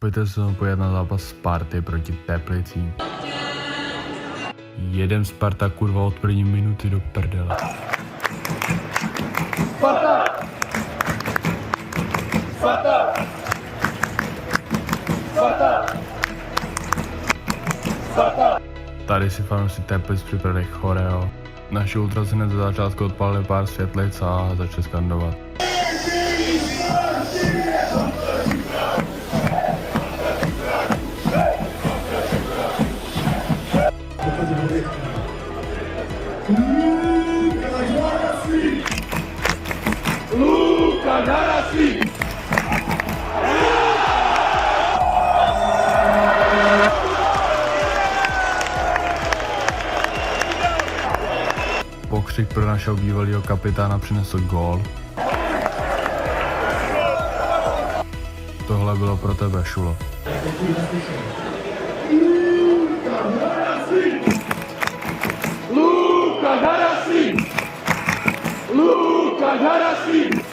Pojďte se pojet na zápas Sparty proti Teplicím. Jedem Sparta kurva od první minuty do prdele. Sparta! Sparta! Sparta! Sparta! Tady si fanoušci Teplic připravili choreo. Naši ultraci hned za začátku odpálili pár světlic a začali skandovat. Lukáš Haraslík! Pokřik pro našeho bývalého kapitána přinesl gól. Tohle bylo pro tebe, Šulo. Lukáš Haraslík! Lukáš Haraslík!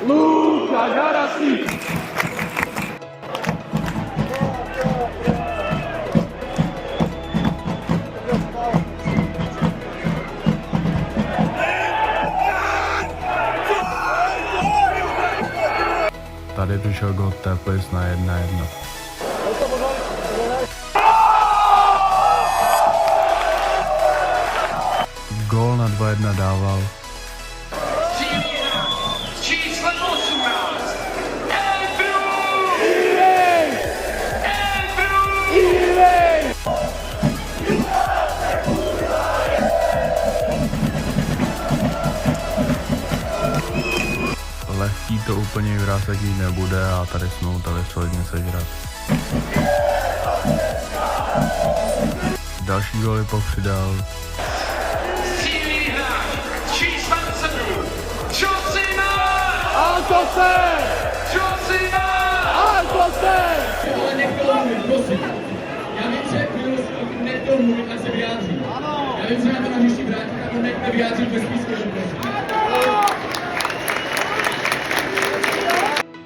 Lukáš Haraslík! Tady přišel gól Teplic na 1-1. Gól na 2-1 dával číslo 18. Lehký to úplně vrásaký nebude a tady jsme mu dali solidně sežrat. Další góly popřidal Sílí hráč číslo 7. Josina! Altose! Josina! Altose! Ale nechte ho mluvit, prosím. Já vím, že nechte ho mluvit, ať se vyjádří. Já vím, že na to na hřišti vrátí, a to nechte vyjádřit bez písku, prosím.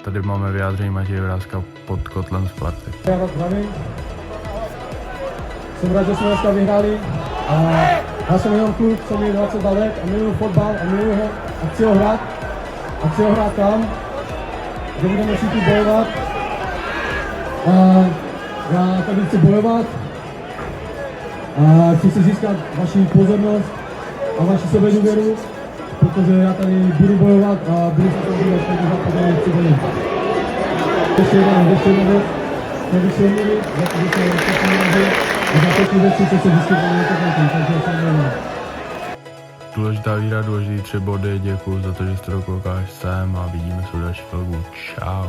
Tady máme vyjádření Matěje Vrázka pod kotlem Sparty. Já vás zdravím. Jsem rád, že jsme dneska vyhráli. A já jsem jenom kluk, jsem měl 20 let a miluju fotbal a miluju ho a chci ho hrát tam, kde budeme všichni bojovat. A já tady chci bojovat a chci si získat vaši pozornost a vaši sebedůvěru, protože já tady budu bojovat a budu se to dívat všechny za pozornost 3 hodin. Ještě jedna věc, chtěl bych se omluvit, za to, že jsem všechny nevěděl a za všechny věci, co se vyskytly na internetu, takže jsem nevím. Důležitá výhra, důležitý 3 body, děkuji za to, že jste dokoukali sem a vidíme se u dalších vlogů. Čau.